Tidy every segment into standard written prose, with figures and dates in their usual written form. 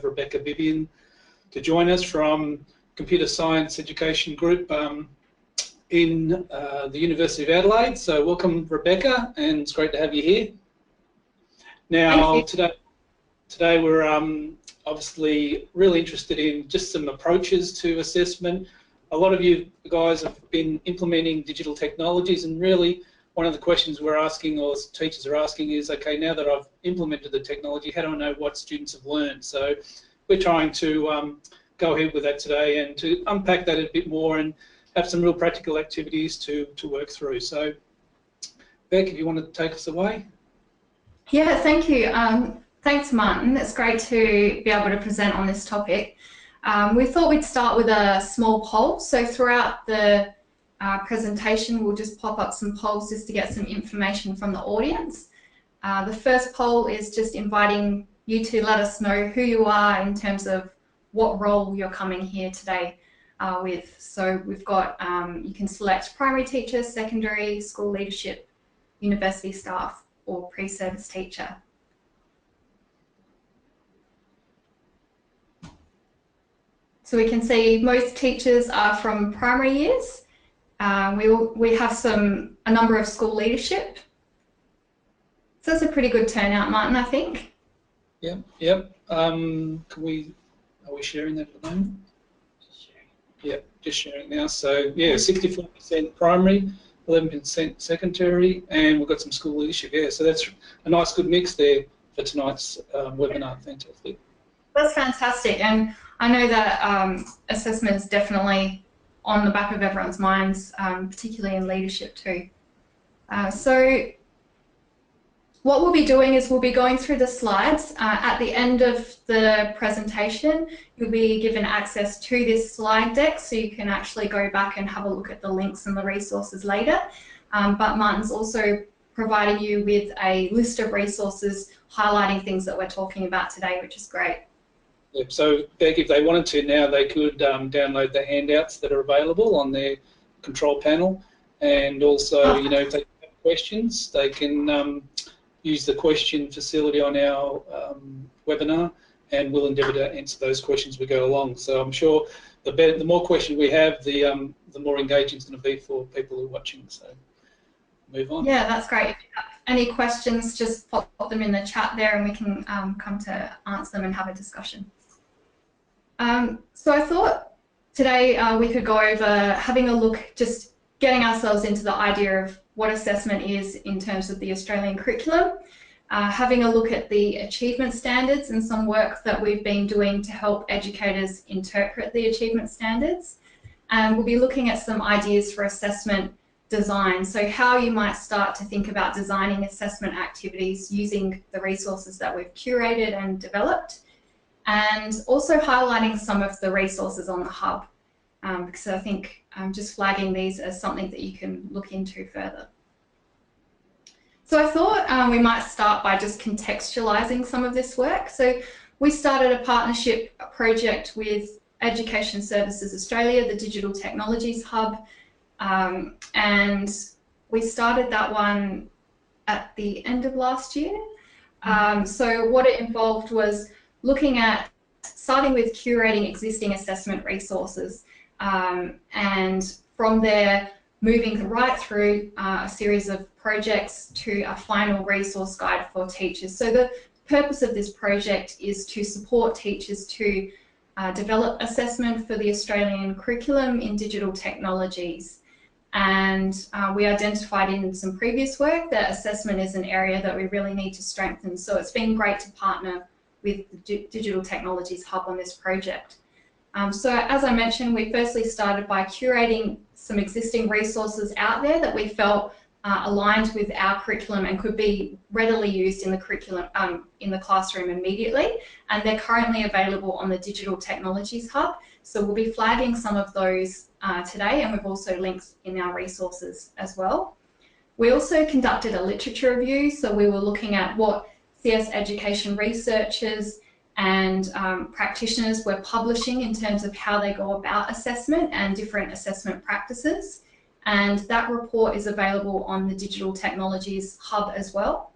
Rebecca Vivian to join us from Computer Science Education Group in the University of Adelaide. So welcome, Rebecca, and it's great to have you here. Now, today we're obviously really interested in just some approaches to assessment. A lot of you guys have been implementing digital technologies, and really one of the questions we're asking, or teachers are asking, is, okay, now that I've implemented the technology, how do I know what students have learned? So we're trying to go ahead with that today and to unpack that a bit more and have some real practical activities to work through. So, Beck, if you want to take us away. Yeah, thank you. Thanks, Martin. It's great to be able to present on this topic. We thought we'd start with a small poll. So throughout the presentation, we'll just pop up some polls just to get some information from the audience. The first poll is just inviting you to let us know who you are in terms of what role you're coming here today with. So we've got, you can select primary teacher, secondary, school leadership, university staff, or pre-service teacher. So we can see most teachers are from primary years. We have a number of school leadership. So that's a pretty good turnout, Martin, I think. Yep. Are we sharing that at the moment? Just sharing. Yep, just sharing now. So yeah, 64% primary, 11% secondary, and we've got some school leadership. Yeah, so that's a nice, good mix there for tonight's webinar. Fantastic. That's fantastic, and I know that assessment is definitely on the back of everyone's minds, particularly in leadership too. So what we'll be doing is we'll be going through the slides. At the end of the presentation, you'll be given access to this slide deck, so you can actually go back and have a look at the links and the resources later. But Martin's also providing you with a list of resources highlighting things that we're talking about today, which is great. Yep. So, Beck, if they wanted to now, they could download the handouts that are available on their control panel, and also, you know, if they have questions, they can use the question facility on our webinar, and we'll endeavour to answer those questions as we go along. So I'm sure the more questions we have, the more engaging it's going to be for people who are watching. So move on. Yeah, that's great. If you have any questions, just pop them in the chat there, and we can come to answer them and have a discussion. So I thought today we could go over having a look, just getting ourselves into the idea of what assessment is in terms of the Australian curriculum, having a look at the achievement standards and some work that we've been doing to help educators interpret the achievement standards, and we'll be looking at some ideas for assessment design, so how you might start to think about designing assessment activities using the resources that we've curated and developed, and also highlighting some of the resources on the hub, because I think just flagging these as something that you can look into further. So I thought we might start by just contextualizing some of this work. So we started a partnership project with Education Services Australia, the Digital Technologies Hub, and we started that one at the end of last year. So what it involved was looking at starting with curating existing assessment resources, and from there moving right through a series of projects to a final resource guide for teachers. So the purpose of this project is to support teachers to develop assessment for the Australian curriculum in digital technologies. And we identified in some previous work that assessment is an area that we really need to strengthen. So it's been great to partner with the Digital Technologies Hub on this project. So as I mentioned, we firstly started by curating some existing resources out there that we felt aligned with our curriculum and could be readily used in the curriculum in the classroom immediately, and they're currently available on the Digital Technologies Hub. So we'll be flagging some of those today, and we've also linked in our resources as well. We also conducted a literature review, so we were looking at what CS education researchers and practitioners were publishing in terms of how they go about assessment and different assessment practices. And that report is available on the Digital Technologies Hub as well.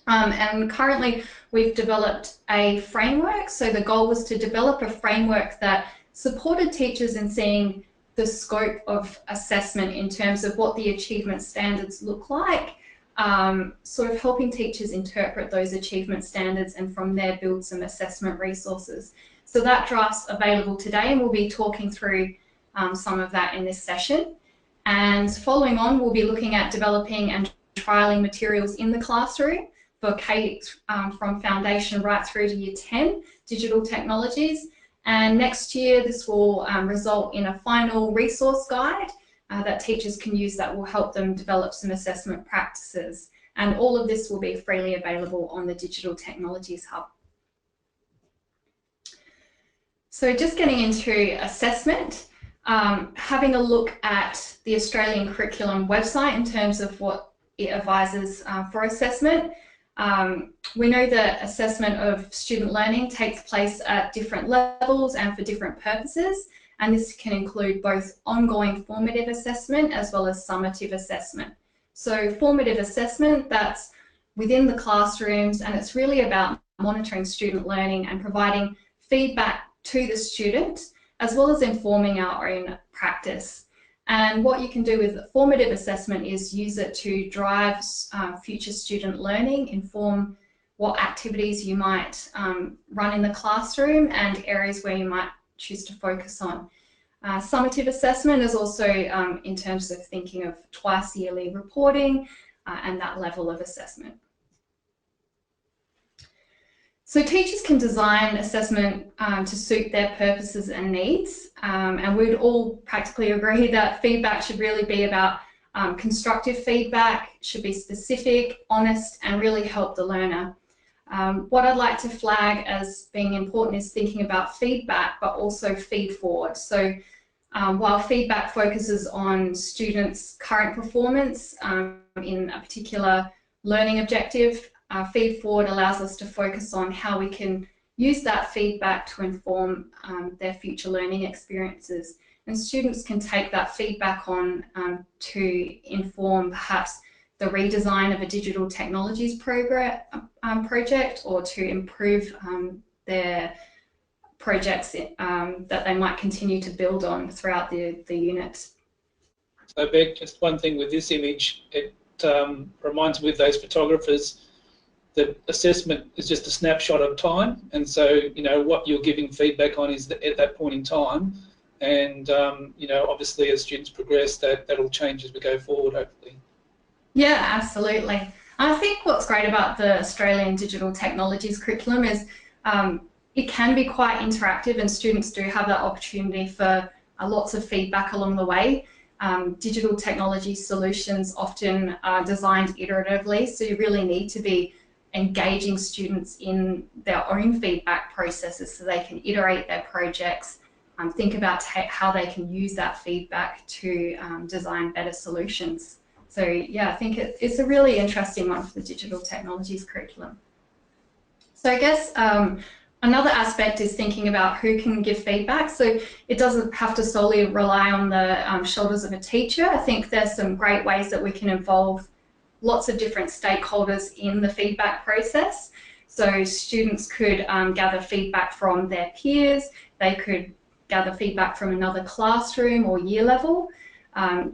And currently we've developed a framework. So the goal was to develop a framework that supported teachers in seeing the scope of assessment in terms of what the achievement standards look like, sort of helping teachers interpret those achievement standards and from there build some assessment resources. So that draft's available today, and we'll be talking through some of that in this session. And following on, we'll be looking at developing and trialling materials in the classroom for K from foundation right through to year 10, digital technologies. And next year, this will result in a final resource guide that teachers can use that will help them develop some assessment practices. And all of this will be freely available on the Digital Technologies Hub. So just getting into assessment, having a look at the Australian Curriculum website in terms of what it advises for assessment. We know that assessment of student learning takes place at different levels and for different purposes, and this can include both ongoing formative assessment as well as summative assessment. So formative assessment, that's within the classrooms, and it's really about monitoring student learning and providing feedback to the student as well as informing our own practice. And what you can do with formative assessment is use it to drive future student learning, inform what activities you might run in the classroom and areas where you might choose to focus on. Summative assessment is also in terms of thinking of twice yearly reporting and that level of assessment. So teachers can design assessment to suit their purposes and needs, and we'd all practically agree that feedback should really be about constructive feedback, should be specific, honest, and really help the learner. What I'd like to flag as being important is thinking about feedback, but also feed forward. So while feedback focuses on students' current performance in a particular learning objective, feed forward allows us to focus on how we can use that feedback to inform their future learning experiences. And students can take that feedback on to inform perhaps the redesign of a digital technologies project, or to improve their projects that they might continue to build on throughout the unit. So Beck, just one thing with this image, it reminds me of those photographers that assessment is just a snapshot of time, and so you know what you're giving feedback on is at that point in time, and you know obviously as students progress that'll change as we go forward, hopefully. Yeah, absolutely. I think what's great about the Australian Digital Technologies curriculum is it can be quite interactive, and students do have that opportunity for lots of feedback along the way. Digital technology solutions often are designed iteratively, so you really need to be engaging students in their own feedback processes so they can iterate their projects, think about how they can use that feedback to design better solutions. So yeah, I think it's a really interesting one for the digital technologies curriculum. So I guess another aspect is thinking about who can give feedback. So it doesn't have to solely rely on the shoulders of a teacher. I think there's some great ways that we can involve lots of different stakeholders in the feedback process. So students could gather feedback from their peers, they could gather feedback from another classroom or year level,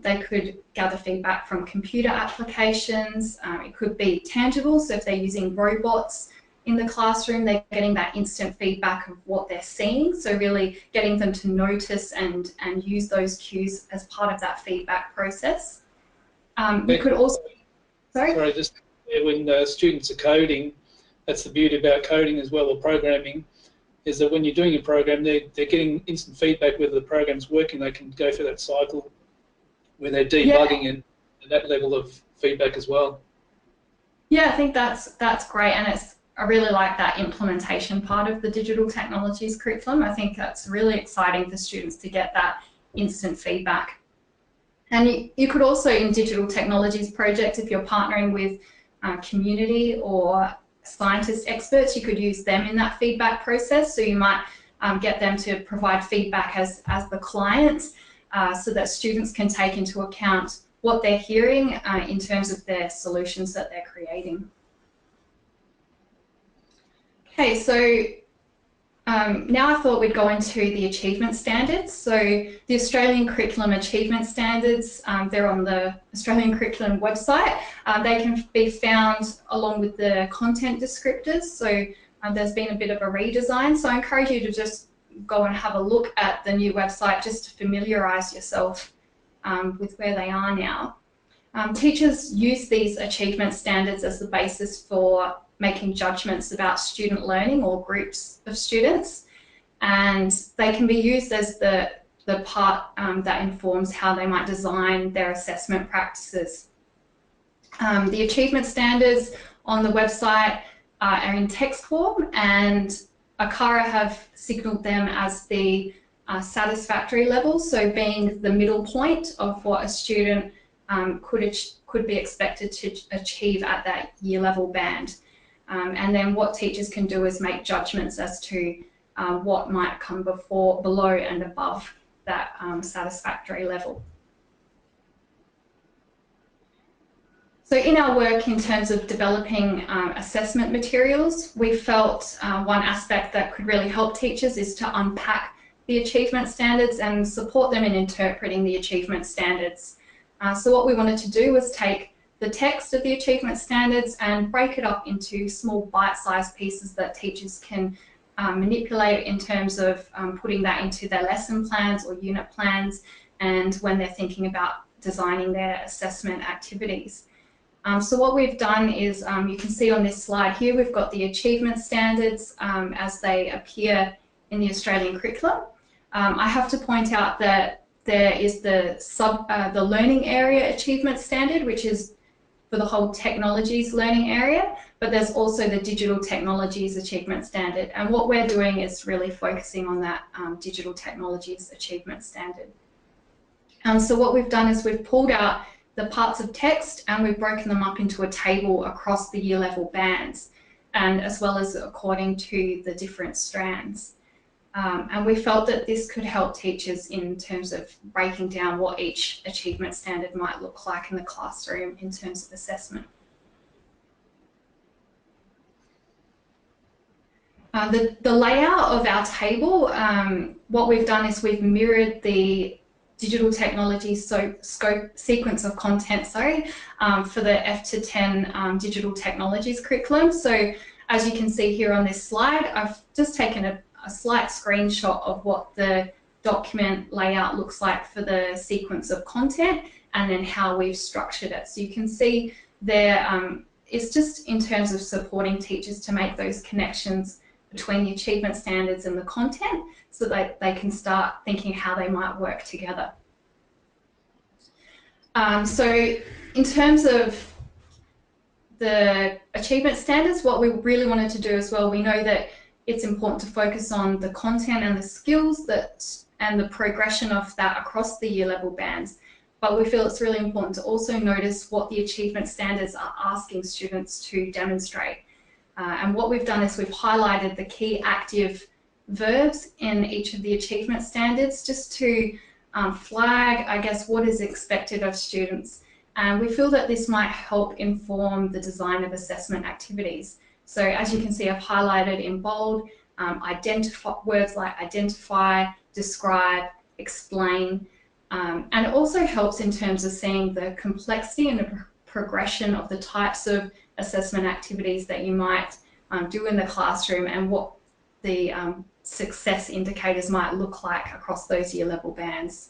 they could gather feedback from computer applications, it could be tangible, so if they're using robots in the classroom, they're getting that instant feedback of what they're seeing, so really getting them to notice and use those cues as part of that feedback process. We could also... Sorry, just when students are coding, that's the beauty about coding as well, or programming, is that when you're doing a program, they're getting instant feedback whether the program's working. They can go through that cycle where they're debugging, and that level of feedback as well. Yeah, I think that's great, and I really like that implementation part of the digital technologies curriculum. I think that's really exciting for students to get that instant feedback. And you could also, in digital technologies projects, if you're partnering with community or scientist experts, you could use them in that feedback process. So you might get them to provide feedback as the clients, so that students can take into account what they're hearing in terms of their solutions that they're creating. Okay, so now I thought we'd go into the achievement standards. So the Australian Curriculum Achievement Standards, they're on the Australian Curriculum website. They can be found along with the content descriptors. So there's been a bit of a redesign. So I encourage you to just go and have a look at the new website just to familiarise yourself with where they are now. Teachers use these achievement standards as the basis for making judgments about student learning or groups of students, and they can be used as the part that informs how they might design their assessment practices. The achievement standards on the website are in text form, and ACARA have signalled them as the satisfactory level, so being the middle point of what a student could be expected to achieve at that year level band. And then what teachers can do is make judgments as to what might come below and above that satisfactory level. So in our work in terms of developing assessment materials, we felt one aspect that could really help teachers is to unpack the achievement standards and support them in interpreting the achievement standards. So what we wanted to do was take the text of the achievement standards and break it up into small bite-sized pieces that teachers can manipulate in terms of putting that into their lesson plans or unit plans, and when they're thinking about designing their assessment activities. So what we've done is, you can see on this slide here, we've got the achievement standards as they appear in the Australian curriculum. I have to point out that there is the learning area achievement standard, which is for the whole technologies learning area, but there's also the digital technologies achievement standard. And what we're doing is really focusing on that digital technologies achievement standard. So what we've done is we've pulled out the parts of text and we've broken them up into a table across the year level bands, and as well as according to the different strands. And we felt that this could help teachers in terms of breaking down what each achievement standard might look like in the classroom in terms of assessment. The layout of our table, what we've done is we've mirrored the digital technology scope sequence of content, for the F to 10 digital technologies curriculum. So as you can see here on this slide, I've just taken a slight screenshot of what the document layout looks like for the sequence of content and then how we've structured it. So you can see there, it's just in terms of supporting teachers to make those connections between the achievement standards and the content so that they can start thinking how they might work together. So in terms of the achievement standards, what we really wanted to do as well, we know that it's important to focus on the content and the skills and the progression of that across the year level bands. But we feel it's really important to also notice what the achievement standards are asking students to demonstrate. And what we've done is we've highlighted the key active verbs in each of the achievement standards just to flag, I guess, what is expected of students. And we feel that this might help inform the design of assessment activities. So as you can see, I've highlighted in bold words like identify, describe, explain, and it also helps in terms of seeing the complexity and the progression of the types of assessment activities that you might do in the classroom and what the success indicators might look like across those year level bands.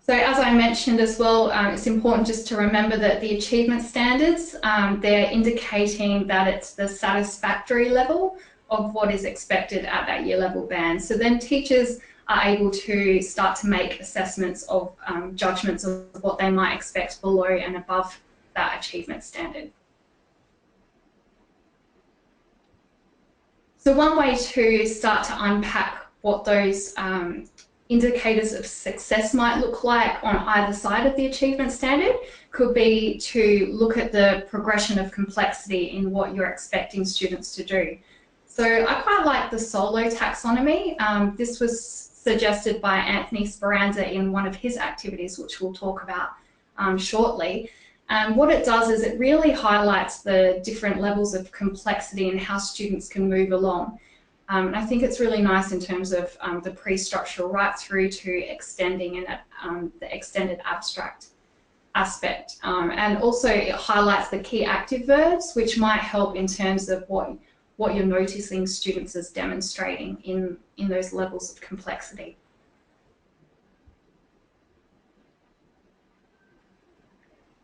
So as I mentioned as well, it's important just to remember that the achievement standards, they're indicating that it's the satisfactory level of what is expected at that year level band. So then teachers are able to start to make assessments of judgments of what they might expect below and above that achievement standard. So one way to start to unpack what those indicators of success might look like on either side of the achievement standard could be to look at the progression of complexity in what you're expecting students to do. So I quite like the solo taxonomy. This was suggested by Anthony Speranza in one of his activities, which we'll talk about shortly. And what it does is it really highlights the different levels of complexity and how students can move along. And I think it's really nice in terms of the pre-structural right through to extending and the extended abstract aspect. And also it highlights the key active verbs, which might help in terms of what you're noticing students as demonstrating in those levels of complexity.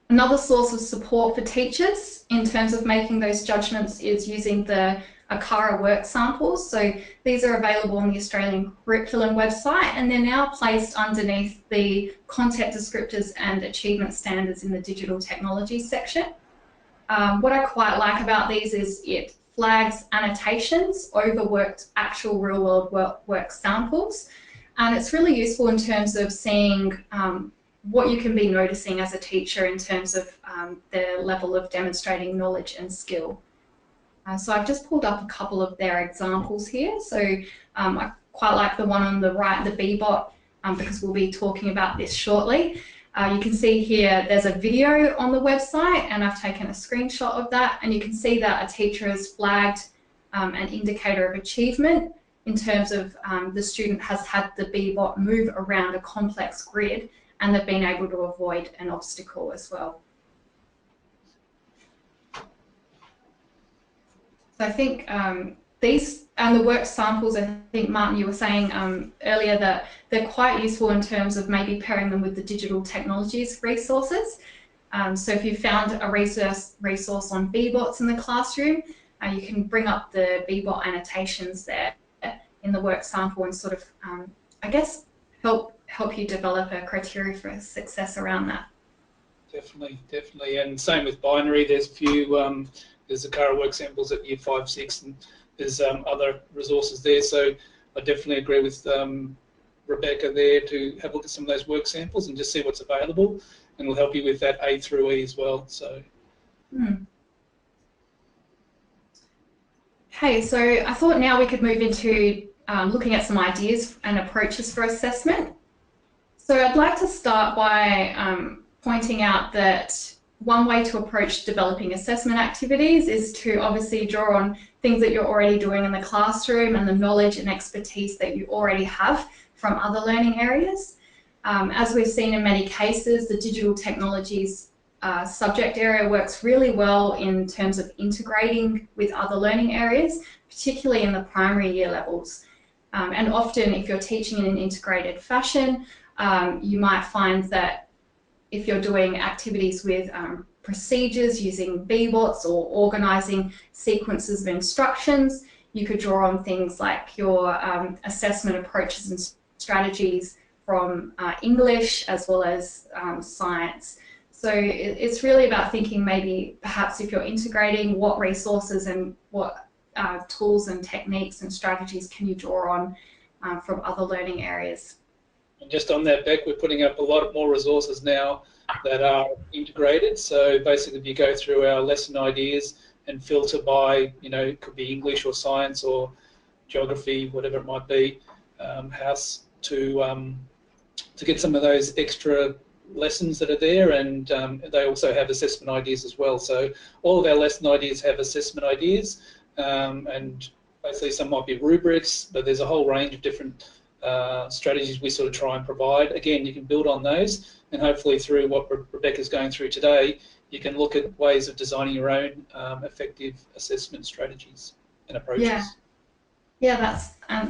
Another source of support for teachers in terms of making those judgments is using the ACARA work samples. So these are available on the Australian Curriculum website, and they're now placed underneath the content descriptors and achievement standards in the digital technology section. What I quite like about these is it flags annotations over actual real-world work samples, and it's really useful in terms of seeing what you can be noticing as a teacher in terms of the level of demonstrating knowledge and skill. So I've just pulled up a couple of their examples here. So I quite like the one on the right, the BBOT, because we'll be talking about this shortly. You can see here there's a video on the website, and I've taken a screenshot of that, and you can see that a teacher has flagged an indicator of achievement in terms of the student has had the BBOT move around a complex grid, and they've been able to avoid an obstacle as well. So I think these and the work samples, I think, Martin, you were saying earlier that they're quite useful in terms of maybe pairing them with the digital technologies resources. So if you found a resource on BBOTs in the classroom, you can bring up the BBOT annotations there in the work sample and sort of, I guess, help you develop a criteria for success around that. Definitely, definitely. And same with binary. There's a few, there's ACARA work samples at year 5, 6, and there's other resources there. So I definitely agree with Rebecca there to have a look at some of those work samples and just see what's available, and it'll help you with that A through E as well. So. Okay, so I thought now we could move into looking at some ideas and approaches for assessment. So I'd like to start by pointing out that one way to approach developing assessment activities is to obviously draw on things that you're already doing in the classroom and the knowledge and expertise that you already have from other learning areas. As we've seen in many cases, the digital technologies subject area works really well in terms of integrating with other learning areas, particularly in the primary year levels. And often if you're teaching in an integrated fashion, you might find that if you're doing activities with procedures using BBOTs or organising sequences of instructions, you could draw on things like your assessment approaches and strategies from English as well as science. So it's really about thinking maybe perhaps if you're integrating, what resources and what tools and techniques and strategies can you draw on from other learning areas. And just on that, Beck, we're putting up a lot more resources now that are integrated. So basically, if you go through our lesson ideas and filter by, you know, it could be English or science or geography, whatever it might be, house to get some of those extra lessons that are there, and they also have assessment ideas as well. So all of our lesson ideas have assessment ideas, and basically some might be rubrics, but there's a whole range of different strategies we sort of try and provide. Again, you can build on those, and hopefully through what Rebecca's going through today, you can look at ways of designing your own effective assessment strategies and approaches. Yeah,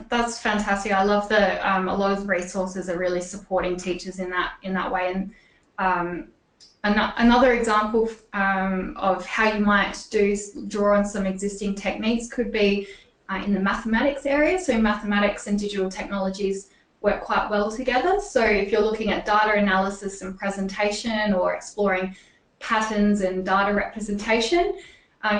that's fantastic. I love that a lot of the resources are really supporting teachers in that way. And another example of how you might draw on some existing techniques could be in the mathematics area. So mathematics and digital technologies work quite well together. So if you're looking at data analysis and presentation or exploring patterns and data representation,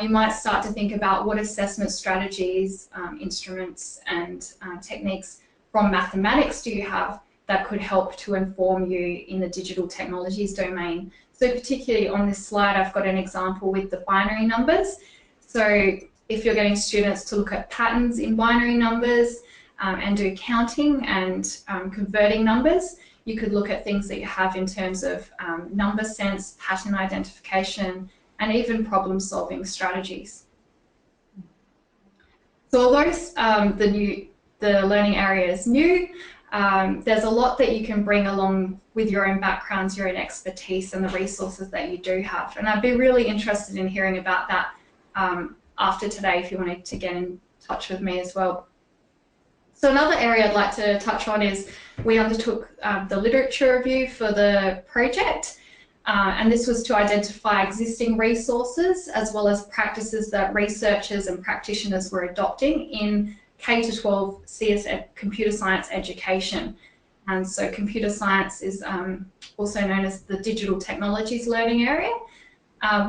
you might start to think about what assessment strategies, instruments and techniques from mathematics do you have that could help to inform you in the digital technologies domain. So particularly on this slide, I've got an example with the binary numbers. So if you're getting students to look at patterns in binary numbers and do counting and converting numbers, You could look at things that you have in terms of number sense, pattern identification, and even problem-solving strategies. So although the learning area is new, there's a lot that you can bring along with your own backgrounds, your own expertise, and the resources that you do have. And I'd be really interested in hearing about that after today if you wanted to get in touch with me as well. So another area I'd like to touch on is we undertook the literature review for the project, and this was to identify existing resources as well as practices that researchers and practitioners were adopting in K-12 CSER computer science education. And so computer science is also known as the digital technologies learning area.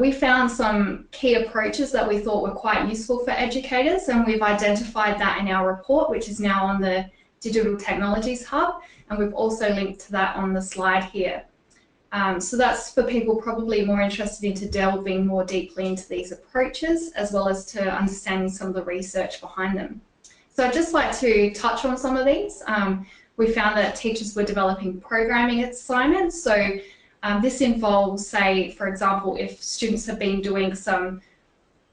We found some key approaches that we thought were quite useful for educators, and we've identified that in our report, which is now on the Digital Technologies Hub, and we've also linked to that on the slide here. So that's for people probably more interested into delving more deeply into these approaches, as well as to understanding some of the research behind them. So I'd just like to touch on some of these. We found that teachers were developing programming assignments. So this involves, say, for example, if students have been doing some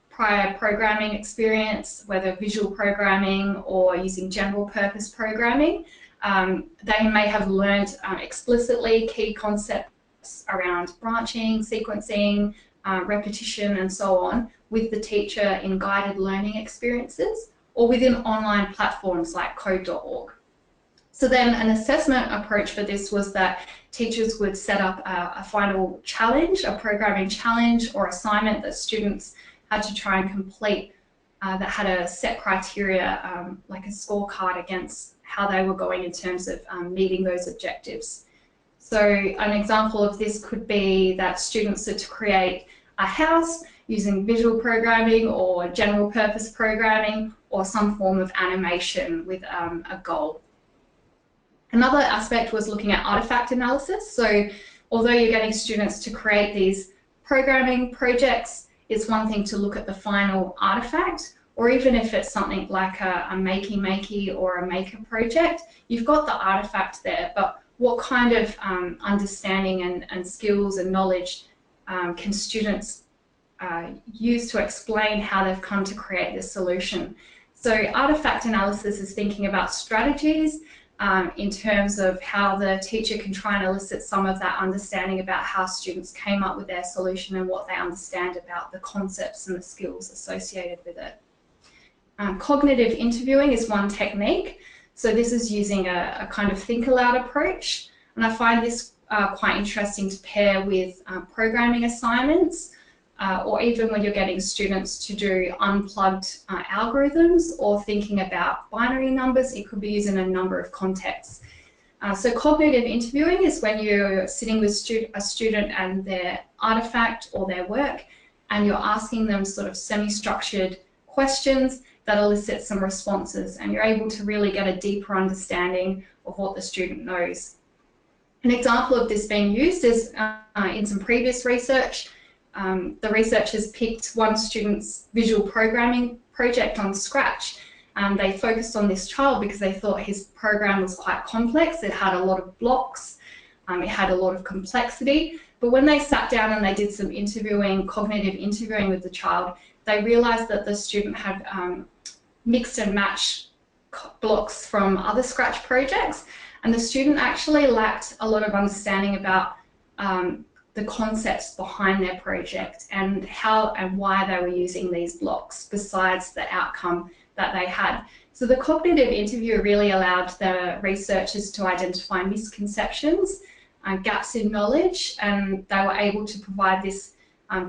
prior programming experience, whether visual programming or using general purpose programming, they may have learned explicitly key concepts around branching, sequencing, repetition, and so on with the teacher in guided learning experiences or within online platforms like code.org. So then an assessment approach for this was that teachers would set up a final challenge, a programming challenge or assignment that students had to try and complete that had a set criteria, like a scorecard against how they were going in terms of meeting those objectives. So an example of this could be that students are to create a house using visual programming or general purpose programming or some form of animation with a goal. Another aspect was looking at artifact analysis. So although you're getting students to create these programming projects, it's one thing to look at the final artifact, or even if it's something like a makey or a maker project, you've got the artifact there, but what kind of understanding and skills and knowledge can students use to explain how they've come to create this solution? So artifact analysis is thinking about strategies in terms of how the teacher can try and elicit some of that understanding about how students came up with their solution and what they understand about the concepts and the skills associated with it. Cognitive interviewing is one technique. So this is using a kind of think aloud approach, and I find this quite interesting to pair with programming assignments, or even when you're getting students to do unplugged algorithms or thinking about binary numbers. It could be used in a number of contexts. So cognitive interviewing is when you're sitting with a student and their artifact or their work, and you're asking them sort of semi-structured questions that elicit some responses, and you're able to really get a deeper understanding of what the student knows. An example of this being used is in some previous research. The researchers picked one student's visual programming project on Scratch. They focused on this child because they thought his program was quite complex. It had a lot of blocks, it had a lot of complexity, but when they sat down and they did some interviewing, cognitive interviewing with the child, they realized that the student had mixed and matched blocks from other Scratch projects, and the student actually lacked a lot of understanding about the concepts behind their project and how and why they were using these blocks besides the outcome that they had. So the cognitive interview really allowed the researchers to identify misconceptions, gaps in knowledge, and they were able to provide this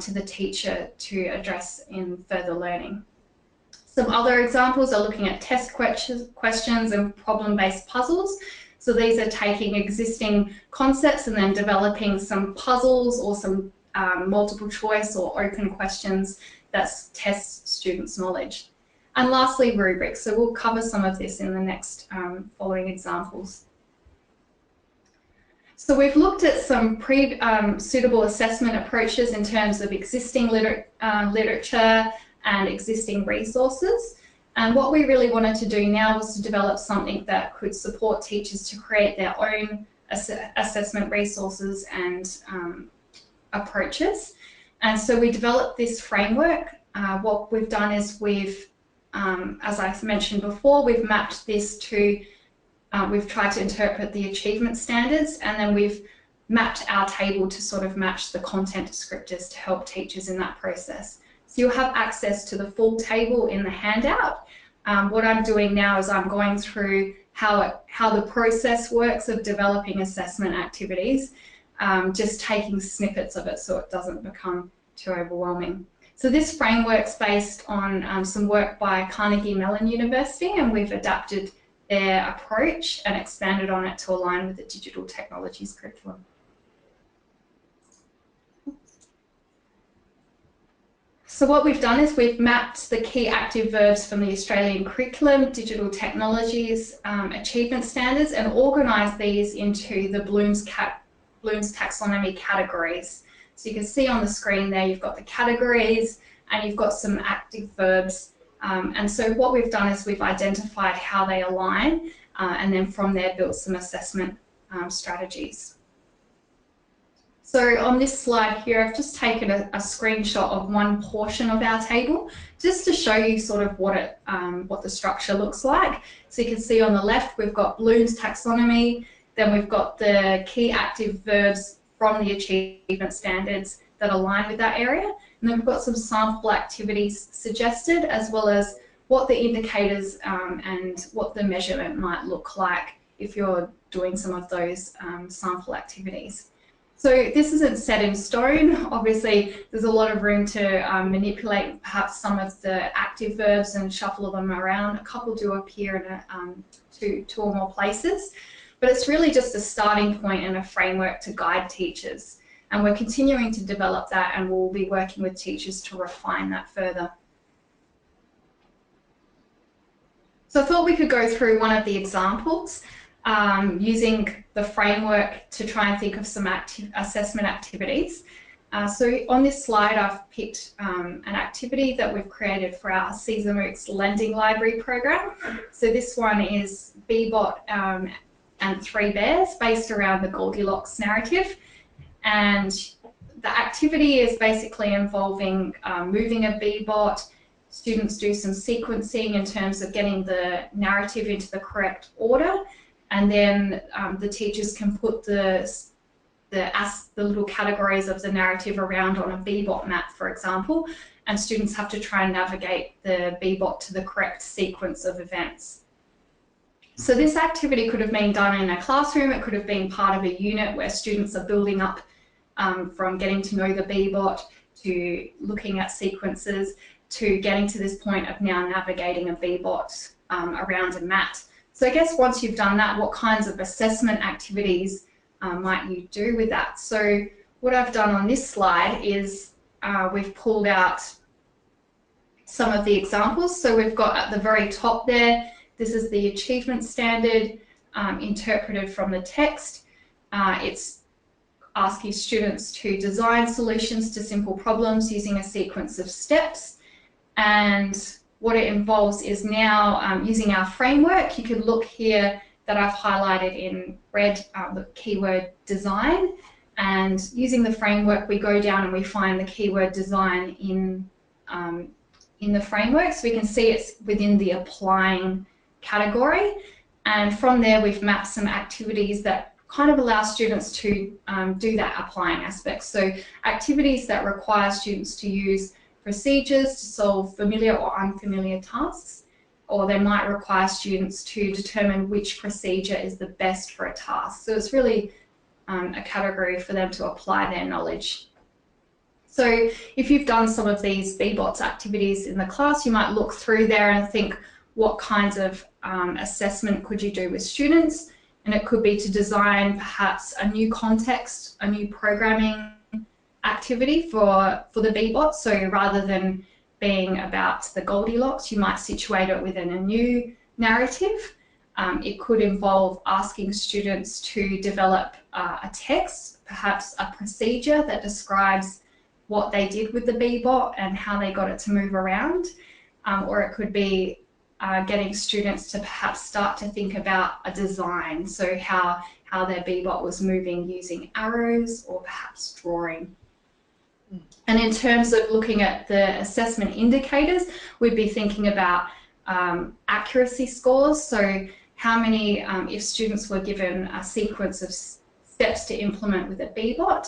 to the teacher to address in further learning. Some other examples are looking at test questions and problem-based puzzles. So these are taking existing concepts and then developing some puzzles or some multiple choice or open questions that test students' knowledge. And lastly, rubrics. So we'll cover some of this in the next following examples. So we've looked at some suitable assessment approaches in terms of existing literature and existing resources. And what we really wanted to do now was to develop something that could support teachers to create their own assessment resources and approaches. And so we developed this framework. What we've done is we've, as I mentioned before, we've mapped this to, we've tried to interpret the achievement standards, and then we've mapped our table to sort of match the content descriptors to help teachers in that process. So you'll have access to the full table in the handout. What I'm doing now is I'm going through how the process works of developing assessment activities, just taking snippets of it so it doesn't become too overwhelming. So this framework's based on some work by Carnegie Mellon University, and we've adapted their approach and expanded on it to align with the digital technologies curriculum. So what we've done is we've mapped the key active verbs from the Australian curriculum, digital technologies, achievement standards, and organised these into the Bloom's taxonomy categories. So you can see on the screen there you've got the categories and you've got some active verbs. And so what we've done is we've identified how they align and then from there built some assessment strategies. So on this slide here, I've just taken a screenshot of one portion of our table just to show you sort of what the structure looks like. So you can see on the left we've got Bloom's taxonomy, then we've got the key active verbs from the achievement standards that align with that area, and then we've got some sample activities suggested, as well as what the indicators and what the measurement might look like if you're doing some of those sample activities. So this isn't set in stone. Obviously, there's a lot of room to manipulate perhaps some of the active verbs and shuffle them around. A couple do appear in two or more places, but it's really just a starting point and a framework to guide teachers. And we're continuing to develop that, and we'll be working with teachers to refine that further. So I thought we could go through one of the examples using the framework to try and think of some assessment activities. So on this slide I've picked an activity that we've created for our CSER lending library program. So this one is Bebot and Three Bears, based around the Goldilocks narrative. And the activity is basically involving moving a Bebot. Students do some sequencing in terms of getting the narrative into the correct order, and then the teachers can put the little categories of the narrative around on a Bebot map, for example, and students have to try and navigate the Bebot to the correct sequence of events. So this activity could have been done in a classroom, it could have been part of a unit where students are building up from getting to know the Bebot to looking at sequences to getting to this point of now navigating a Bebot around a mat. So I guess once you've done that, what kinds of assessment activities might you do with that? So what I've done on this slide is we've pulled out some of the examples. So we've got at the very top there, this is the achievement standard interpreted from the text. It's asking students to design solutions to simple problems using a sequence of steps. And what it involves is now using our framework. You can look here that I've highlighted in red the keyword design, and using the framework we go down and we find the keyword design in the framework, so we can see it's within the applying category, and from there we've mapped some activities that kind of allow students to do that applying aspect. So activities that require students to use procedures to solve familiar or unfamiliar tasks, or they might require students to determine which procedure is the best for a task. So it's really a category for them to apply their knowledge. So if you've done some of these Bebots activities in the class, you might look through there and think, what kinds of assessment could you do with students? And it could be to design perhaps a new context, a new programming activity for the Bebot. So rather than being about the Goldilocks, you might situate it within a new narrative. It could involve asking students to develop a text, perhaps a procedure that describes what they did with the Bebot and how they got it to move around. Or it could be getting students to perhaps start to think about a design, so how their Bebot was moving using arrows or perhaps drawing. And in terms of looking at the assessment indicators, we'd be thinking about accuracy scores. So how many, if students were given a sequence of steps to implement with a Bebot,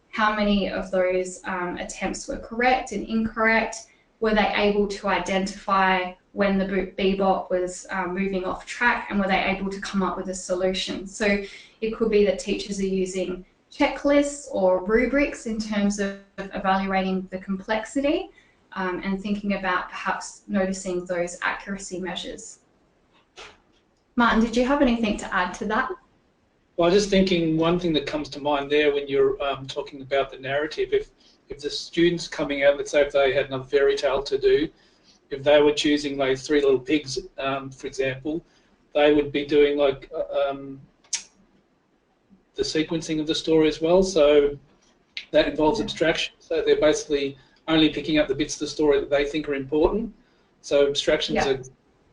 how many of those attempts were correct and incorrect? Were they able to identify when the Bebot was moving off track, and were they able to come up with a solution? So it could be that teachers are using checklists or rubrics in terms of evaluating the complexity and thinking about perhaps noticing those accuracy measures. Martin, did you have anything to add to that? Well, I'm just thinking one thing that comes to mind there when you're talking about the narrative. If the students coming out, let's say if they had enough fairy tale to do, if they were choosing like Three Little Pigs, for example, they would be doing like the sequencing of the story as well. So that involves abstraction. So they're basically only picking up the bits of the story that they think are important. So abstraction is an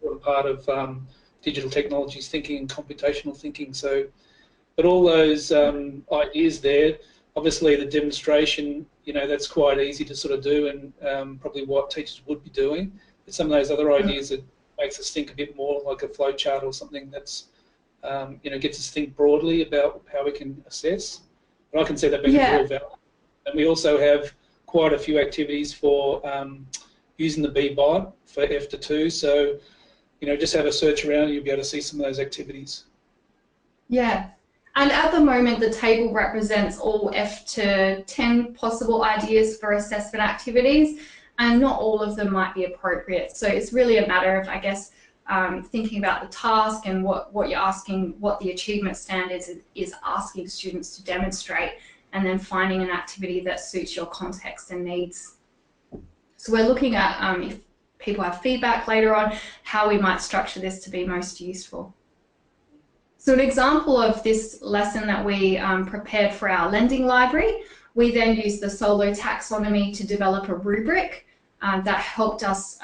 important part of digital technologies thinking and computational thinking. So, but all those ideas there, obviously the demonstration, you know, that's quite easy to sort of do, and probably what teachers would be doing. But some of those other ideas that makes us think a bit more like a flow chart or something that's, you know, gets us to think broadly about how we can assess. But I can see that being a real value. And we also have quite a few activities for using the Bebot for F to 2. So, you know, just have a search around and you'll be able to see some of those activities. Yeah. And at the moment, the table represents all F to 10 possible ideas for assessment activities, and not all of them might be appropriate. So it's really a matter of, I guess, thinking about the task and what you're asking, what the achievement standards is asking students to demonstrate, and then finding an activity that suits your context and needs. So we're looking at, if people have feedback later on, how we might structure this to be most useful. So an example of this lesson that we prepared for our lending library, we then used the Solo taxonomy to develop a rubric that helped us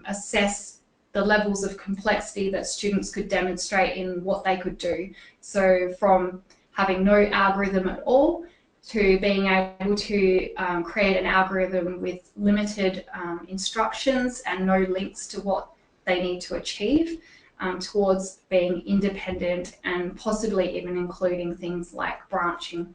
assess the levels of complexity that students could demonstrate in what they could do. So from having no algorithm at all to being able to create an algorithm with limited instructions and no links to what they need to achieve, towards being independent and possibly even including things like branching.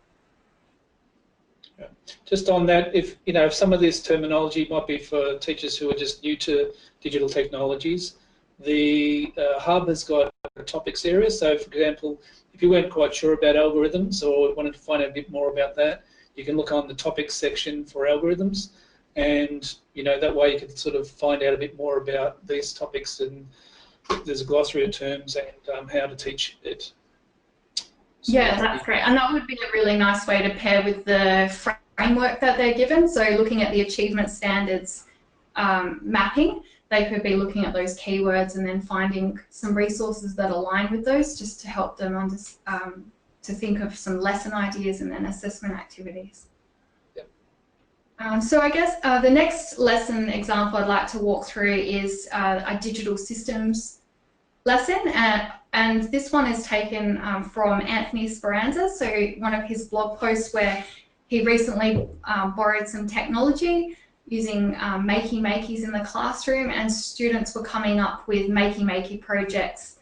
Yeah. Just on that, if you know, if some of this terminology might be for teachers who are just new to digital technologies, the hub has got a topics area. So, for example, if you weren't quite sure about algorithms or wanted to find out a bit more about that, you can look on the topics section for algorithms, and you know that way you can sort of find out a bit more about these topics, and there's a glossary of terms and how to teach it. So yeah, that's great. And that would be a really nice way to pair with the framework that they're given. So looking at the achievement standards mapping, they could be looking at those keywords and then finding some resources that align with those, just to help them to think of some lesson ideas and then assessment activities. Yep. So I guess the next lesson example I'd like to walk through is a digital systems lesson, and this one is taken from Anthony Speranza, so one of his blog posts where he recently borrowed some technology using makey-makeys in the classroom, and students were coming up with makey-makey projects.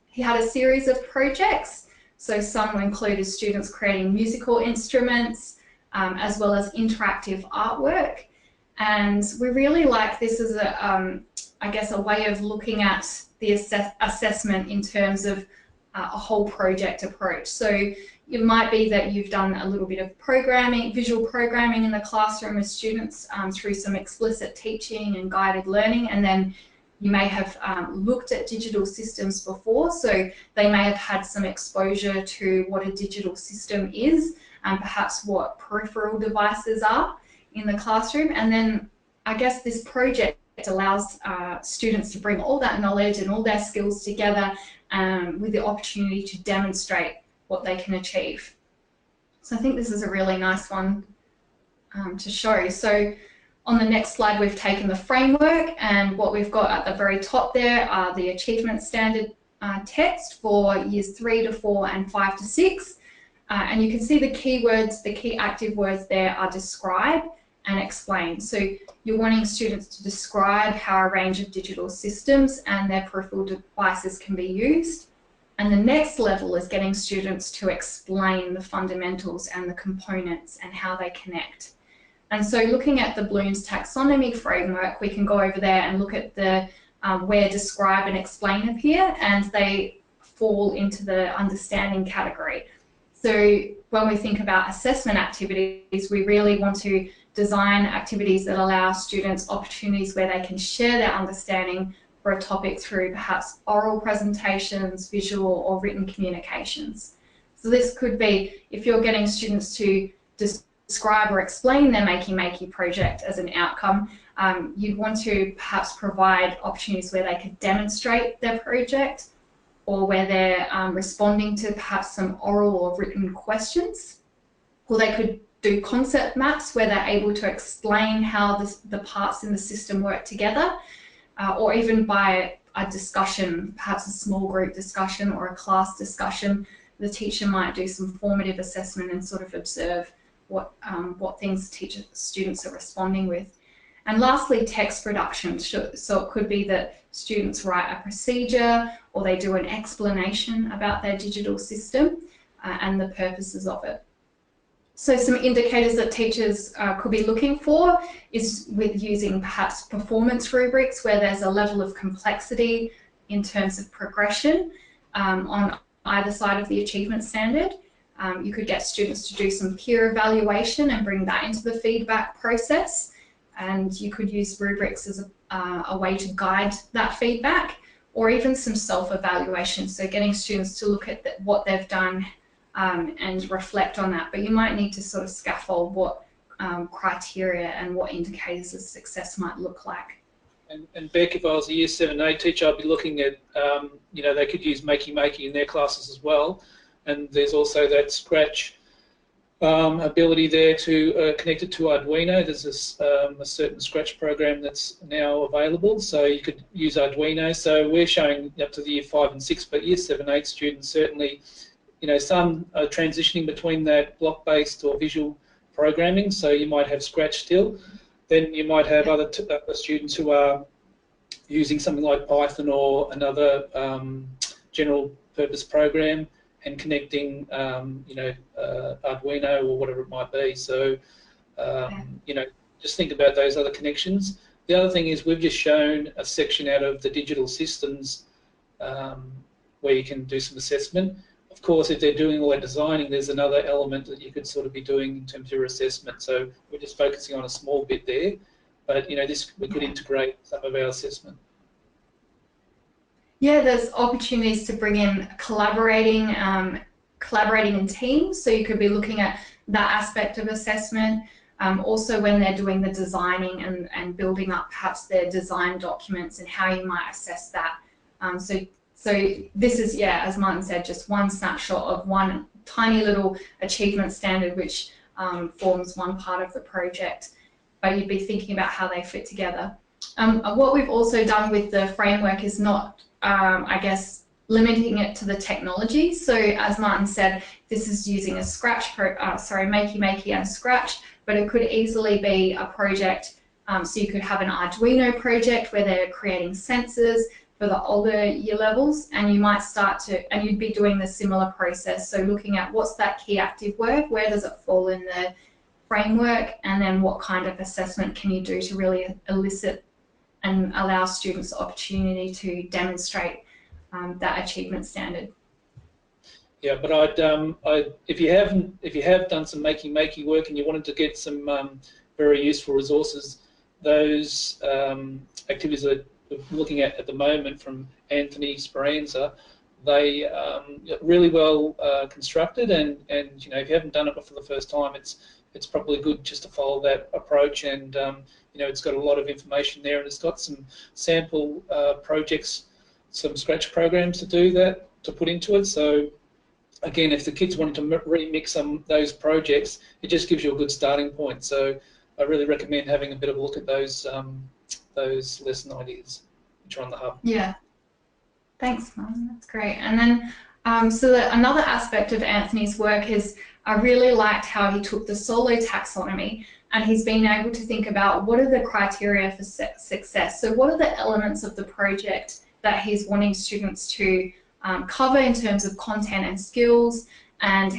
He had a series of projects, so some included students creating musical instruments, as well as interactive artwork, and we really like this as a, I guess, a way of looking at the assessment in terms of a whole project approach. So it might be that you've done a little bit of programming, visual programming in the classroom with students through some explicit teaching and guided learning, and then you may have looked at digital systems before, so they may have had some exposure to what a digital system is and perhaps what peripheral devices are in the classroom. And then I guess this project allows students to bring all that knowledge and all their skills together with the opportunity to demonstrate what they can achieve. So I think this is a really nice one to show. So On the next slide, we've taken the framework, and what we've got at the very top there are the achievement standard text for years 3 to 4 and 5 to 6. And you can see the keywords, the key active words there are describe and explain. So you're wanting students to describe how a range of digital systems and their peripheral devices can be used. And the next level is getting students to explain the fundamentals and the components and how they connect. And so looking at the Bloom's taxonomy framework, we can go over there and look at the where describe and explain appear, and they fall into the understanding category. So when we think about assessment activities, we really want to design activities that allow students opportunities where they can share their understanding for a topic through perhaps oral presentations, visual or written communications. So this could be, if you're getting students to describe or explain their Makey project as an outcome, you'd want to perhaps provide opportunities where they could demonstrate their project, or where they're responding to perhaps some oral or written questions. Or they could do concept maps where they're able to explain how the parts in the system work together, or even by a discussion, perhaps a small group discussion or a class discussion. The teacher might do some formative assessment and sort of observe what things students are responding with. And lastly, text production. So it could be that students write a procedure, or they do an explanation about their digital system and the purposes of it. So some indicators that teachers could be looking for is with using perhaps performance rubrics, where there's a level of complexity in terms of progression on either side of the achievement standard. You could get students to do some peer evaluation and bring that into the feedback process. And you could use rubrics as a way to guide that feedback, or even some self-evaluation. So getting students to look at what they've done and reflect on that. But you might need to sort of scaffold what criteria and what indicators of success might look like. And Beck, if I was a Year 7-8 teacher, I'd be looking at, you know, they could use Makey in their classes as well. And there's also that Scratch ability there to connect it to Arduino. There's this, a certain Scratch program that's now available, so you could use Arduino. So we're showing up to the Year 5 and 6, but Year 7-8 students certainly, you know, some are transitioning between that block-based or visual programming, so you might have Scratch still. Then you might have other students who are using something like Python or another general purpose program and connecting, you know, Arduino or whatever it might be. So, you know, just think about those other connections. The other thing is we've just shown a section out of the digital systems where you can do some assessment. Of course, if they're doing all that designing, there's another element that you could sort of be doing in terms of your assessment. So we're just focusing on a small bit there, but you know, we could integrate some of our assessment. Yeah, there's opportunities to bring in collaborating in teams. So you could be looking at that aspect of assessment. Also, when they're doing the designing and building up perhaps their design documents and how you might assess that. So this is, yeah, as Martin said, just one snapshot of one tiny little achievement standard which forms one part of the project, but you'd be thinking about how they fit together. What we've also done with the framework is not, I guess, limiting it to the technology. So as Martin said, this is using a Scratch, Makey and Scratch, but it could easily be a project. So you could have an Arduino project where they're creating sensors for the older year levels, and you might start to, and you'd be doing the similar process. So looking at what's that key active word, where does it fall in the framework, and then what kind of assessment can you do to really elicit and allow students the opportunity to demonstrate that achievement standard. Yeah, but if you have done some Makey work and you wanted to get some very useful resources, those activities that we're looking at the moment from Anthony Speranza, they are really well constructed, and you know, if you haven't done it for the first time, it's probably good just to follow that approach. And you know, it's got a lot of information there, and it's got some sample projects, some Scratch programs to put into it. So again, if the kids wanted to remix those projects, it just gives you a good starting point. So I really recommend having a bit of a look at those lesson ideas which are on the hub. Yeah. Thanks, Martin. That's great. And then, another aspect of Anthony's work is I really liked how he took the solo taxonomy and he's been able to think about what are the criteria for success. So what are the elements of the project that he's wanting students to cover in terms of content and skills, and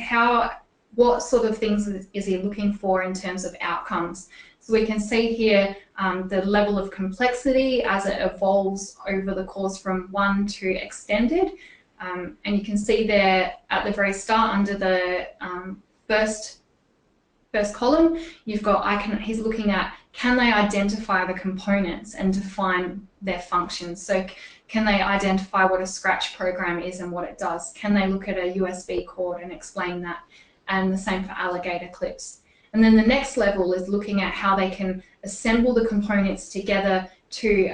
what sort of things is he looking for in terms of outcomes. So we can see here the level of complexity as it evolves over the course from 1 to extended. And you can see there at the very start under the first column, you've got he's looking at, can they identify the components and define their functions? So can they identify what a Scratch program is and what it does? Can they look at a USB cord and explain that? And the same for alligator clips. And then the next level is looking at how they can assemble the components together to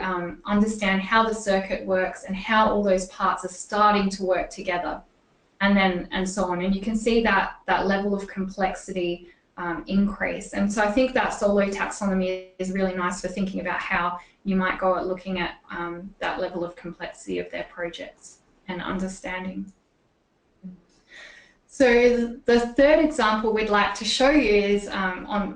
understand how the circuit works and how all those parts are starting to work together, and so on. And you can see that level of complexity increase. And so I think that solo taxonomy is really nice for thinking about how you might go at looking at that level of complexity of their projects and understanding. So the third example we'd like to show you is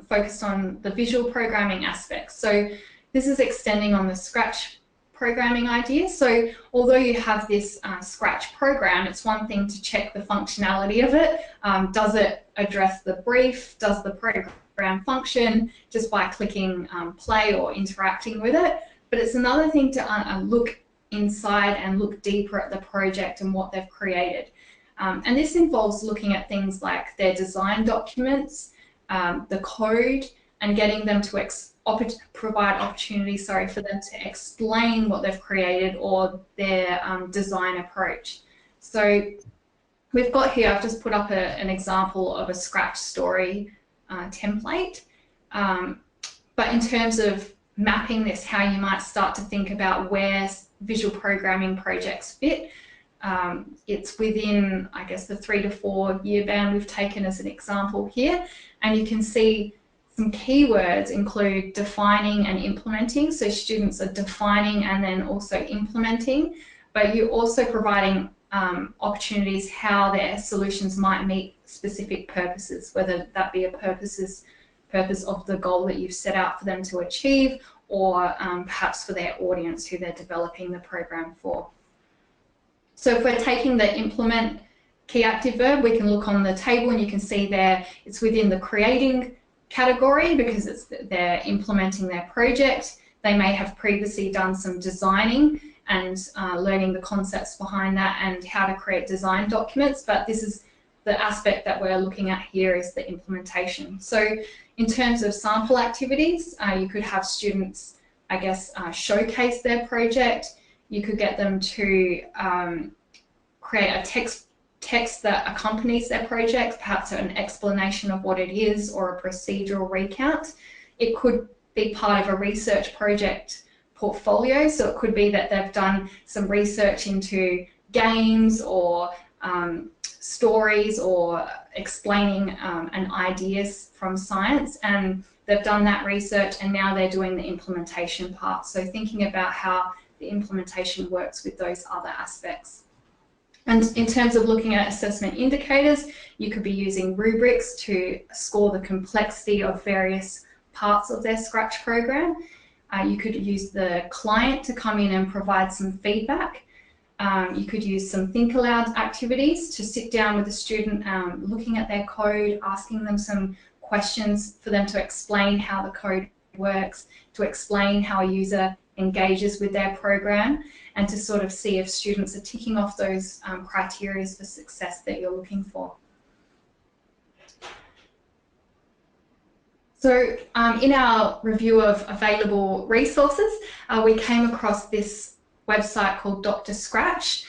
focused on the visual programming aspects. So this is extending on the Scratch programming idea. So although you have this Scratch program, it's one thing to check the functionality of it. Does it address the brief? Does the program function just by clicking play or interacting with it? But it's another thing to look inside and look deeper at the project and what they've created. And this involves looking at things like their design documents, the code, and getting them to provide opportunities, for them to explain what they've created or their design approach. So we've got here, I've just put up an example of a Scratch story template. But in terms of mapping this, how you might start to think about where visual programming projects fit, it's within, I guess, the 3 to 4 year band we've taken as an example here. And you can see some keywords include defining and implementing. So students are defining and then also implementing, but you're also providing opportunities how their solutions might meet specific purposes, whether that be a purpose of the goal that you've set out for them to achieve, or perhaps for their audience who they're developing the program for. So if we're taking the implement key active verb, we can look on the table and you can see there it's within the creating category because they're implementing their project. They may have previously done some designing and learning the concepts behind that and how to create design documents, but this is the aspect that we're looking at here is the implementation. So in terms of sample activities, you could have students, I guess, showcase their project. You could get them to create a text that accompanies their project, perhaps an explanation of what it is or a procedural recount. It could be part of a research project portfolio, so it could be that they've done some research into games or stories or explaining an ideas from science, and they've done that research and now they're doing the implementation part. So thinking about how the implementation works with those other aspects. And in terms of looking at assessment indicators, you could be using rubrics to score the complexity of various parts of their Scratch program. You could use the client to come in and provide some feedback. You could use some think aloud activities to sit down with the student, looking at their code, asking them some questions for them to explain how the code works, to explain how a user engages with their program, and to sort of see if students are ticking off those criteria for success that you're looking for. So in our review of available resources, we came across this website called Dr. Scratch.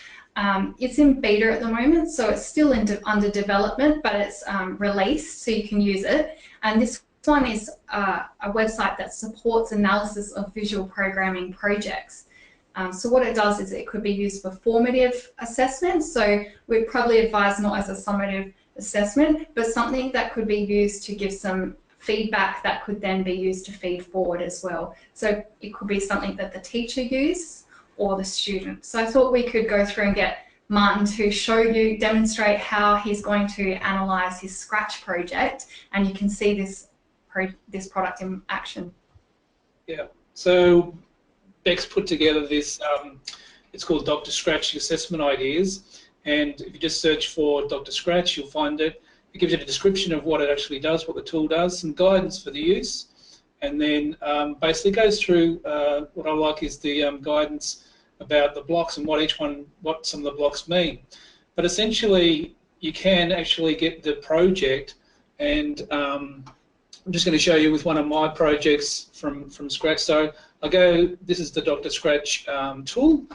It's in beta at the moment, so it's still under development, but it's released, so you can use it. And this one is a website that supports analysis of visual programming projects. So what it does is it could be used for formative assessments, so we'd probably advise not as a summative assessment, but something that could be used to give some feedback that could then be used to feed forward as well. So it could be something that the teacher uses or the student. So I thought we could go through and get Martin to demonstrate how he's going to analyse his Scratch project, and you can see this product in action. Yeah, so Beck's put together this, it's called Dr. Scratch Assessment Ideas, and if you just search for Dr. Scratch, you'll find it. It gives you a description of what it actually does, what the tool does, some guidance for the use, and then basically goes through, what I like is the guidance about the blocks and what some of the blocks mean. But essentially, you can actually get the project, and I'm just going to show you with one of my projects from Scratch. So this is the Dr. Scratch tool,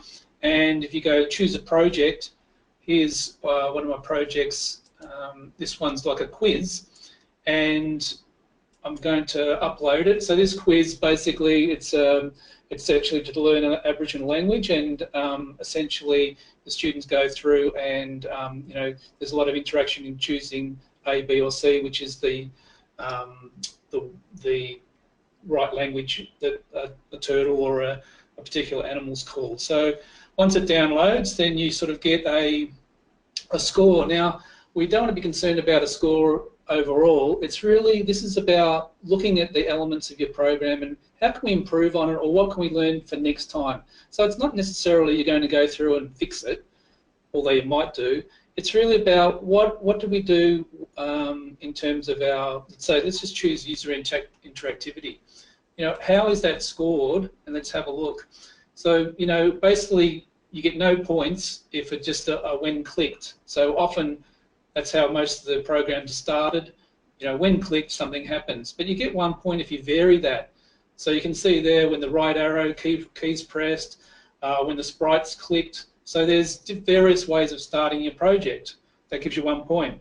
and if you go choose a project, here's one of my projects. This one's like a quiz, and I'm going to upload it. So this quiz, basically, it's actually to learn an Aboriginal language, and essentially the students go through, and you know, there's a lot of interaction in choosing A, B, or C, which is the right language that a turtle or a particular animal's called. So once it downloads, then you sort of get a score. Now, we don't want to be concerned about a score overall. It's really, this is about looking at the elements of your program and how can we improve on it, or what can we learn for next time. So it's not necessarily you're going to go through and fix it, although you might do. It's really about what do we do in terms of our, so let's just choose user interactivity. You know, how is that scored? And let's have a look. So, you know, basically you get no points if it's just a when clicked. So often that's how most of the programs are started. You know, when clicked, something happens. But you get 1 point if you vary that. So you can see there when the right arrow key's pressed, when the sprite's clicked. So there's various ways of starting your project. That gives you 1 point.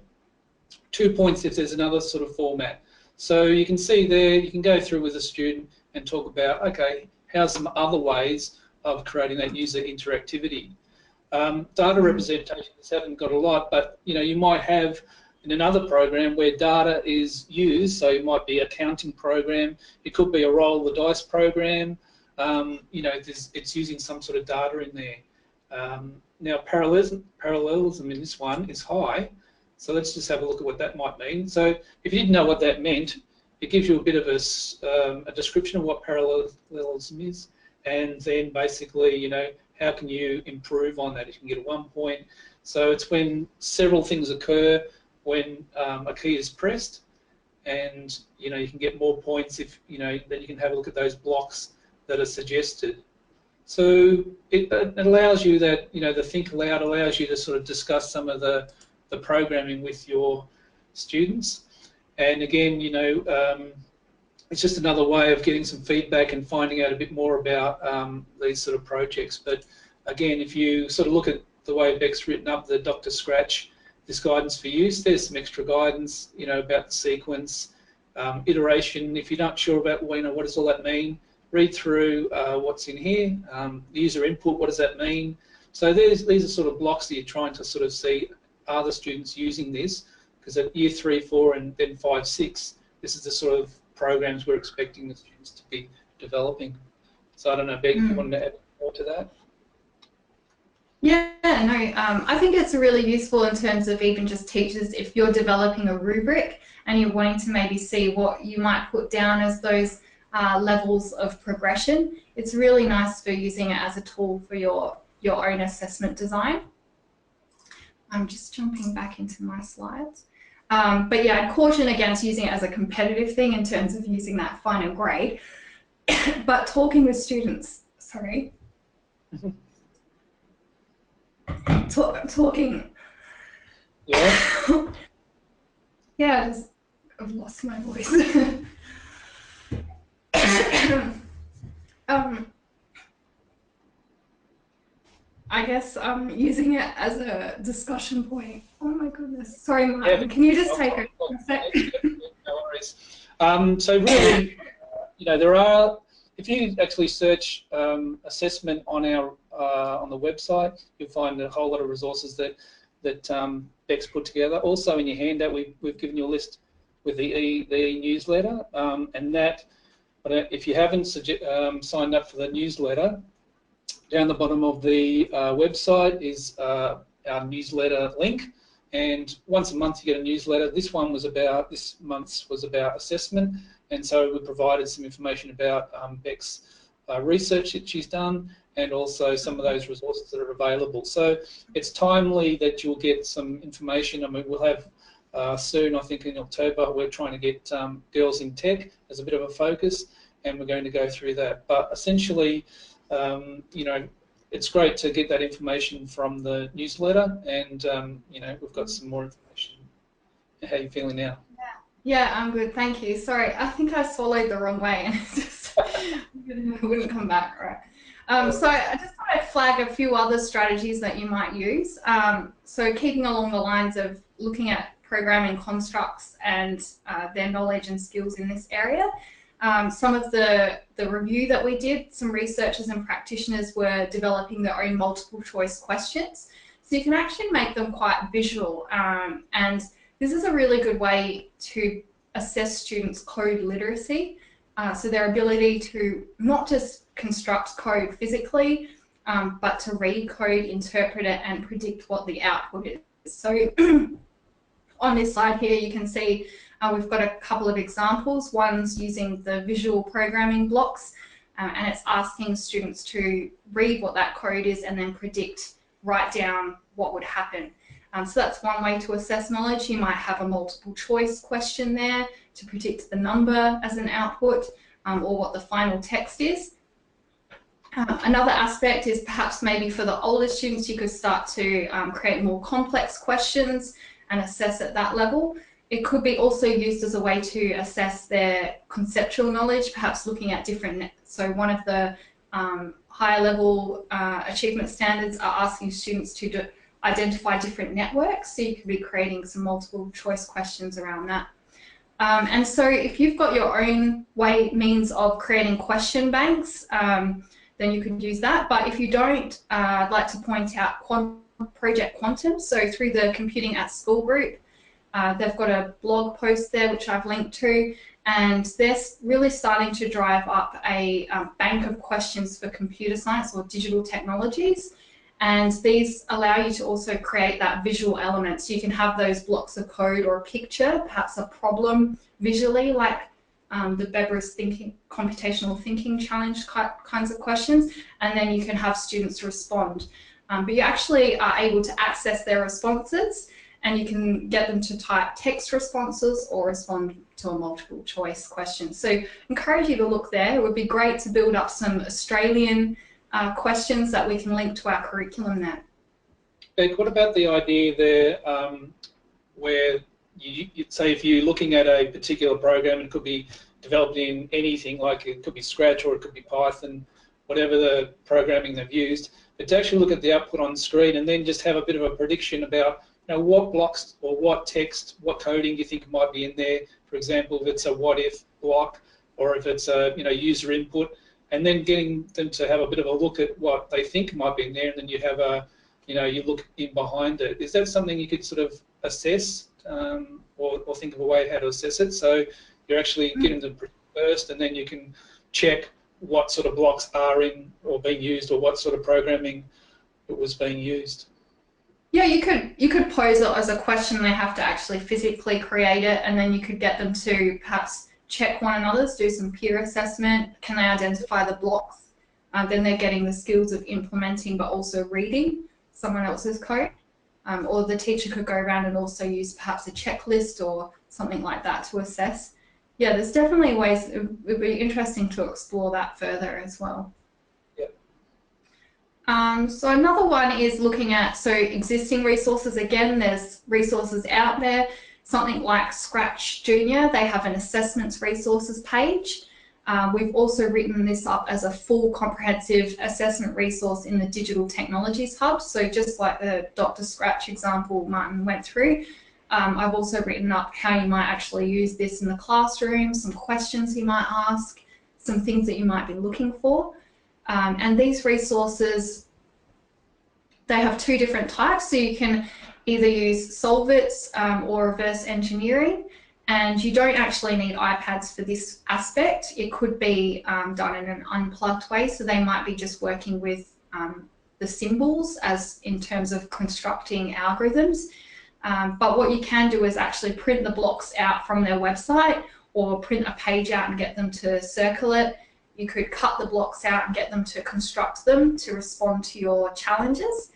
2 points if there's another sort of format. So you can see there, you can go through with a student and talk about, okay, how's some other ways of creating that user interactivity. Data representations haven't got a lot, but you know, you might have in another program where data is used, so it might be a counting program, it could be a roll the dice program, you know, it's using some sort of data in there. Now parallelism in this one is high, so let's just have a look at what that might mean. So if you didn't know what that meant, it gives you a bit of a description of what parallelism is, and then basically, you know, how can you improve on that? You can get a 1 point. So it's when several things occur when a key is pressed, and you know, you can get more points if, you know, then you can have a look at those blocks that are suggested. So it allows you that, you know, the think aloud allows you to sort of discuss some of the programming with your students. And again, you know, it's just another way of getting some feedback and finding out a bit more about these sort of projects. But again, if you sort of look at the way Beck's written up the Dr. Scratch, this guidance for use, there's some extra guidance, you know, about the sequence, iteration. If you're not sure about, well, you know, what does all that mean, read through what's in here. User input, what does that mean? So these are sort of blocks that you're trying to sort of see, are the students using this? Because at year 3, 4, and then 5, 6, this is the sort of programs we're expecting the students to be developing. So I don't know, Beck, if you wanted to add more to that? Yeah, no, I think it's really useful in terms of even just teachers, if you're developing a rubric and you're wanting to maybe see what you might put down as those levels of progression. It's really nice for using it as a tool for your own assessment design. I'm just jumping back into my slides. But yeah, I'd caution against using it as a competitive thing in terms of using that final grade. But talking with students, sorry. Talking. Yeah. Yeah, I've lost my voice. I guess I'm using it as a discussion point. Oh my goodness. Sorry, Martin. Yeah, can you just take a sec? No worries. So really, you know, there are, if you actually search assessment on our on the website, you'll find a whole lot of resources that Beck's put together. Also in your handout, we've given you a list with the e-newsletter, and that, if you haven't signed up for the newsletter, down the bottom of the website is our newsletter link, and once a month you get a newsletter. This month's was about assessment, and so we provided some information about Beck's research that she's done, and also some of those resources that are available. So it's timely that you'll get some information. I mean, we'll have soon, I think in October, we're trying to get Girls in Tech as a bit of a focus, and we're going to go through that. But essentially, you know, it's great to get that information from the newsletter, and you know, we've got some more information. How are you feeling now? Yeah, I'm good, thank you. Sorry, I think I swallowed the wrong way and it just wouldn't come back right. So I just thought I'd flag a few other strategies that you might use. So keeping along the lines of looking at programming constructs and their knowledge and skills in this area. Some of the review that we did, some researchers and practitioners were developing their own multiple choice questions. So you can actually make them quite visual, and this is a really good way to assess students' code literacy, so their ability to not just construct code physically, but to read code, interpret it, and predict what the output is. So on this slide here, you can see we've got a couple of examples. One's using the visual programming blocks, and it's asking students to read what that code is and then write down what would happen. So that's one way to assess knowledge. You might have a multiple choice question there to predict the number as an output, or what the final text is. Another aspect is perhaps maybe for the older students, you could start to create more complex questions and assess at that level. It could be also used as a way to assess their conceptual knowledge, perhaps looking at different, so one of the higher level achievement standards are asking students to identify different networks, so you could be creating some multiple choice questions around that. And so if you've got your own means of creating question banks, then you can use that. But if you don't, I'd like to point out Project Quantum. So through the Computing at School group, they've got a blog post there which I've linked to, and they're really starting to drive up a bank of questions for computer science or digital technologies. And these allow you to also create that visual element, so you can have those blocks of code or a picture, perhaps a problem visually, like the Beber's computational thinking challenge kinds of questions, and then you can have students respond. But you actually are able to access their responses, and you can get them to type text responses or respond to a multiple choice question. So I encourage you to look there. It would be great to build up some Australian questions that we can link to our curriculum there. Beck, what about the idea there where you'd say if you're looking at a particular program, it could be developed in anything, like it could be Scratch or it could be Python, whatever the programming they've used, but to actually look at the output on screen and then just have a bit of a prediction about, you know, what blocks or what text, what coding do you think might be in there? For example, if it's a what if block, or if it's a user input, and then getting them to have a bit of a look at what they think might be in there, and then you have a, you look in behind it. Is that something you could sort of assess, or think of a way how to assess it? So you're actually getting them first, and then you can check what sort of blocks are in or being used, or what sort of programming it was being used. Yeah, you could pose it as a question. They have to actually physically create it, and then you could get them to perhaps check one another's, do some peer assessment. Can they identify the blocks? Then they're getting the skills of implementing, but also reading someone else's code. Or the teacher could go around and also use perhaps a checklist or something like that to assess. Yeah, there's definitely ways. It would be interesting to explore that further as well. So another one is looking at existing resources. Again, there's resources out there. Something like Scratch Junior, they have an assessments resources page. We've also written this up as a full comprehensive assessment resource in the Digital Technologies Hub. So just like the Dr. Scratch example Martin went through, I've also written up how you might actually use this in the classroom, some questions you might ask, some things that you might be looking for. And these resources, they have two different types. So you can either use Solvits or reverse engineering. And you don't actually need iPads for this aspect. It could be done in an unplugged way, so they might be just working with the symbols as in terms of constructing algorithms. But what you can do is actually print the blocks out from their website, or print a page out and get them to circle it. You could cut the blocks out and get them to construct them to respond to your challenges.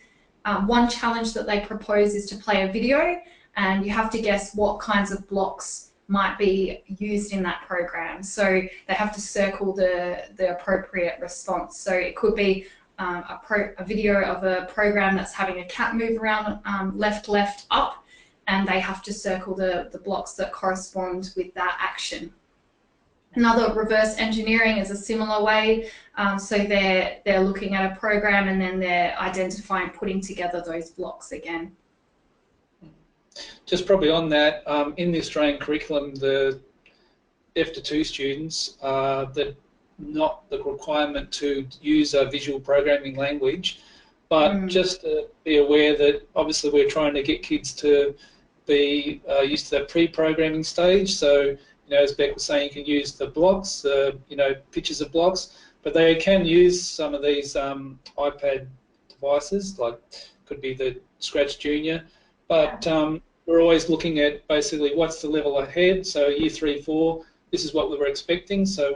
One challenge that they propose is to play a video, and you have to guess what kinds of blocks might be used in that program. So they have to circle the appropriate response. So it could be a video of a program that's having a cat move around left, up, and they have to circle the blocks that correspond with that action. Another reverse engineering is a similar way. So they're looking at a program and then they're identifying, putting together those blocks again. Just probably on that, in the Australian curriculum, the F2 students, not the requirement to use a visual programming language, but just to be aware that obviously we're trying to get kids to be used to that pre-programming stage. So, as Beck was saying, you can use the blocks, pictures of blocks, but they can use some of these iPad devices, like could be the Scratch Junior, but we're always looking at basically what's the level ahead. So year 3, 4, this is what we were expecting. So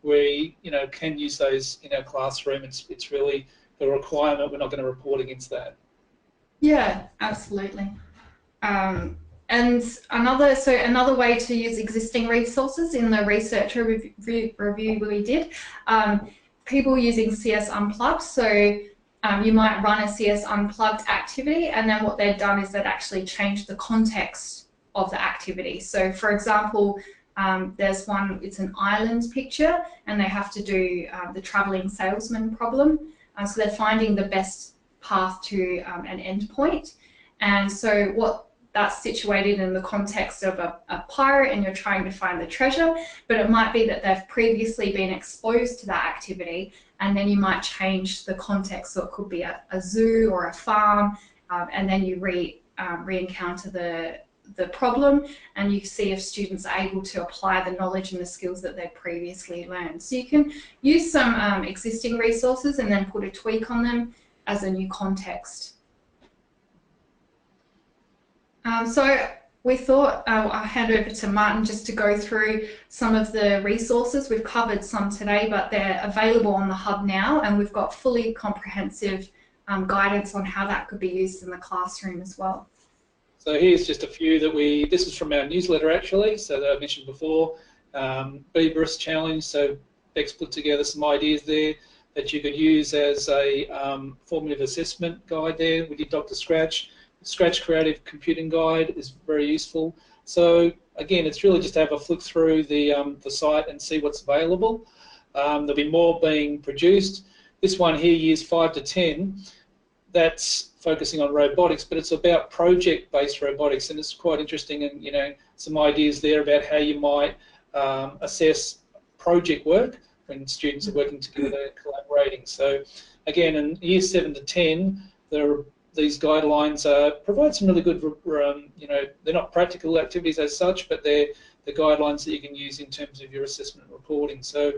we can use those in our classroom. It's really a requirement. We're not going to report against that. Yeah, absolutely. And another way to use existing resources in the research review we did, people using CS Unplugged. So you might run a CS Unplugged activity, and then what they've done is they've actually changed the context of the activity. So for example, there's one, it's an island picture, and they have to do the travelling salesman problem. So they're finding the best path to an endpoint. And so what that's situated in the context of a pirate, and you're trying to find the treasure, but it might be that they've previously been exposed to that activity, and then you might change the context. So it could be a zoo or a farm, and then you re-encounter the problem, and you see if students are able to apply the knowledge and the skills that they've previously learned. So you can use some existing resources and then put a tweak on them as a new context. So we thought I'll hand over to Martin just to go through some of the resources. We've covered some today, but they're available on the hub now, and we've got fully comprehensive guidance on how that could be used in the classroom as well. So here's just a few that this is from our newsletter actually, so that I mentioned before, Beber's Challenge. So Beck's put together some ideas there that you could use as a formative assessment guide there. We did Dr. Scratch. Scratch Creative Computing Guide is very useful. So again, it's really just to have a flick through the site and see what's available. There'll be more being produced. This one here, years 5 to 10, that's focusing on robotics, but it's about project-based robotics, and it's quite interesting, and some ideas there about how you might assess project work when students are working together and collaborating. So again, in years 7 to 10, these guidelines provide some really good, they're not practical activities as such, but they're the guidelines that you can use in terms of your assessment and reporting. So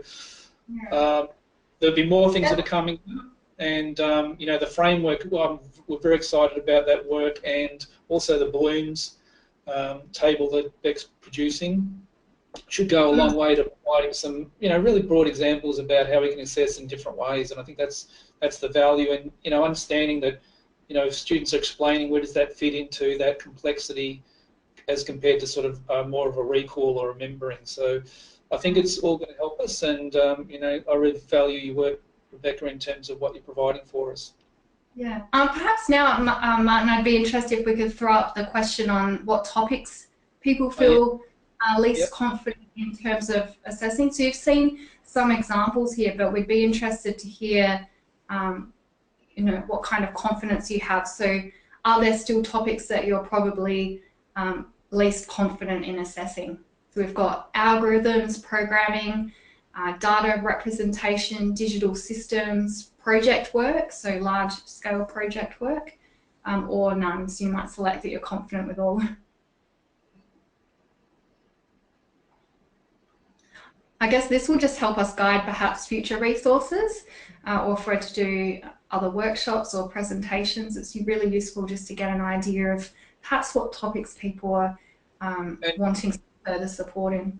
there'll be more things that are coming, and the framework, we're very excited about that work, and also the balloons table that Beck's producing should go a long way to providing some really broad examples about how we can assess in different ways. And I think that's the value, and understanding that if students are explaining where does that fit into that complexity as compared to sort of more of a recall or remembering. So I think it's all going to help us, and I really value your work, Rebecca, in terms of what you're providing for us. Yeah. Perhaps now, Martin, I'd be interested if we could throw up the question on what topics people feel least confident in terms of assessing. So you've seen some examples here, but we'd be interested to hear what kind of confidence you have. So are there still topics that you're probably least confident in assessing? So we've got algorithms, programming, data representation, digital systems, project work, so large scale project work, or none. So you might select that you're confident with all. I guess this will just help us guide perhaps future resources or for it to do other workshops or presentations. It's really useful just to get an idea of perhaps what topics people are wanting further support in.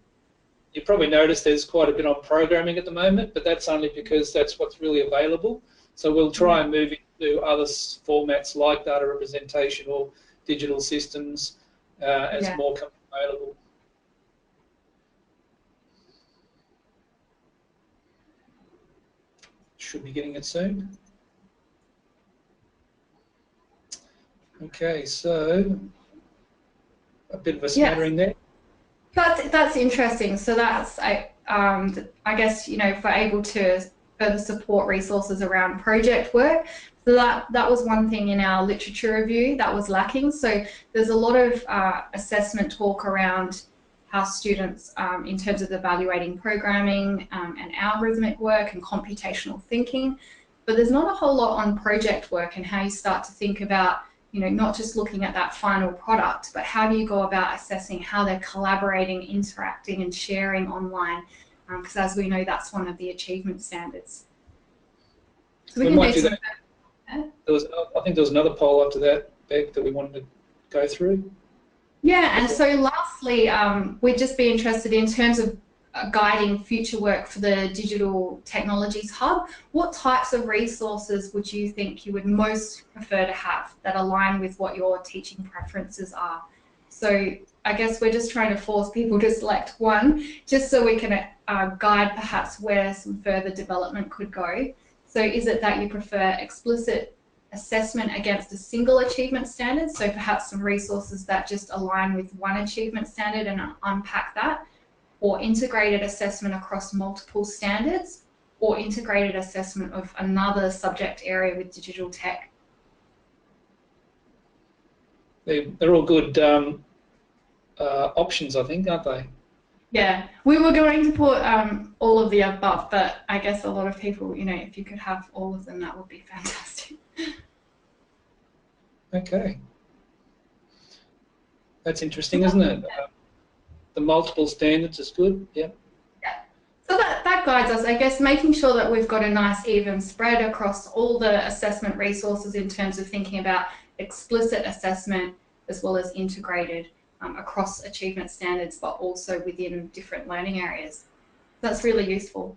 You probably noticed there's quite a bit on programming at the moment, but that's only because that's what's really available. So we'll try and move into other formats like data representation or digital systems as more come available. Should be getting it soon. Okay, so a bit of a smattering there. That's interesting. So that's I guess, you know, if we're able to further support resources around project work, so that was one thing in our literature review that was lacking. So there's a lot of assessment talk around how students, in terms of evaluating programming and algorithmic work and computational thinking, but there's not a whole lot on project work and how you start to think about, you know, not just looking at that final product, but how do you go about assessing how they're collaborating, interacting and sharing online, because as we know, that's one of the achievement standards. So we might do that. I think there was another poll after that, Beck, that we wanted to go through. Yeah, and so lastly, we'd just be interested in terms of guiding future work for the Digital Technologies Hub. What types of resources would you think you would most prefer to have that align with what your teaching preferences are? So I guess we're just trying to force people to select one, just so we can guide perhaps where some further development could go. So is it that you prefer explicit assessment against a single achievement standard, so perhaps some resources that just align with one achievement standard and unpack that, or integrated assessment across multiple standards, or integrated assessment of another subject area with digital tech? They're all good options, I think, aren't they? Yeah, we were going to put all of the above, but I guess a lot of people, you know, if you could have all of them, that would be fantastic. Okay. That's interesting, isn't it? The multiple standards is good, yeah. Yeah. So that guides us, I guess, making sure that we've got a nice even spread across all the assessment resources in terms of thinking about explicit assessment as well as integrated across achievement standards, but also within different learning areas. That's really useful.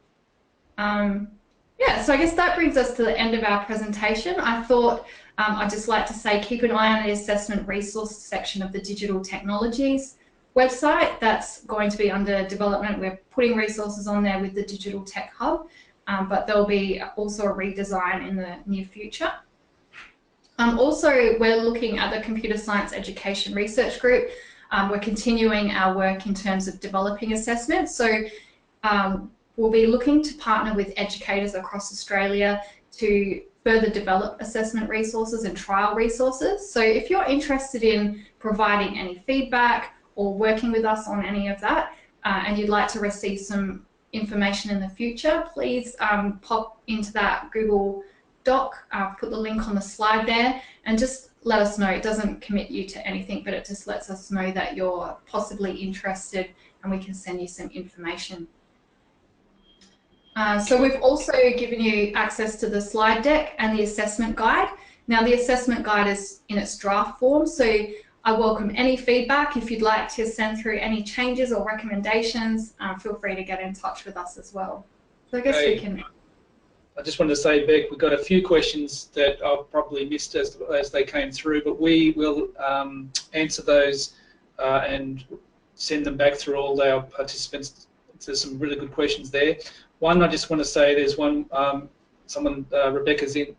Yeah, so I guess that brings us to the end of our presentation. I thought I'd just like to say keep an eye on the assessment resource section of the Digital Technologies website. That's going to be under development. We're putting resources on there with the Digital Tech Hub, but there'll be also a redesign in the near future. Also, we're looking at the Computer Science Education Research Group. We're continuing our work in terms of developing assessment. So we'll be looking to partner with educators across Australia to further develop assessment resources and trial resources. So if you're interested in providing any feedback or working with us on any of that, and you'd like to receive some information in the future, please pop into that Google Doc, put the link on the slide there, and just let us know. It doesn't commit you to anything, but it just lets us know that you're possibly interested and we can send you some information. So we've also given you access to the slide deck and the assessment guide. Now the assessment guide is in its draft form, so I welcome any feedback. If you'd like to send through any changes or recommendations, feel free to get in touch with us as well. So I guess we can... I just wanted to say, Beck, we've got a few questions that I've probably missed as they came through, but we will answer those and send them back through all our participants. There's some really good questions there. One, I just want to say there's one, someone, Rebecca's in,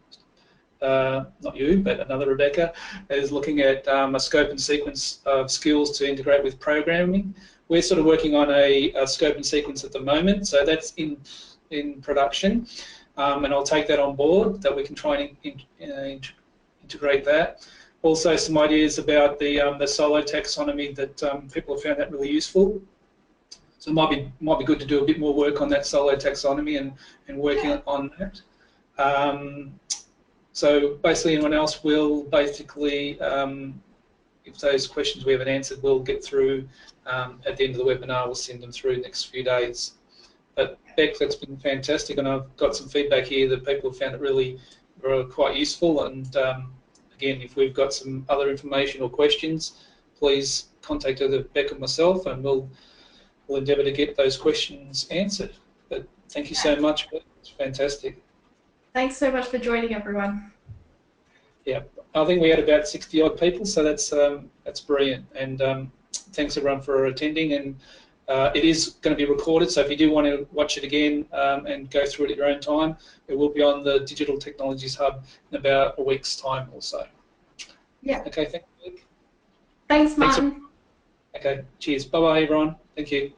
not you, but another Rebecca, is looking at a scope and sequence of skills to integrate with programming. We're sort of working on a scope and sequence at the moment, so that's in production. And I'll take that on board, that we can try and integrate that. Also, some ideas about the solo taxonomy that people have found that really useful. So it might be good to do a bit more work on that solo taxonomy and working on that. So basically, anyone else will basically, if those questions we haven't answered, we'll get through at the end of the webinar. We'll send them through the next few days. Beck, that's been fantastic, and I've got some feedback here that people have found it really quite useful. And again, if we've got some other information or questions, please contact either Beck or myself, and we'll endeavour to get those questions answered. But thank you so much, Beck. It's fantastic. Thanks so much for joining, everyone. Yeah, I think we had about 60 odd people, so that's brilliant. And thanks everyone for attending. And it is going to be recorded, so if you do want to watch it again and go through it at your own time, it will be on the Digital Technologies Hub in about a week's time or so. Yeah. Okay, thank you. Thanks, Martin. Okay, cheers. Bye-bye, everyone. Thank you.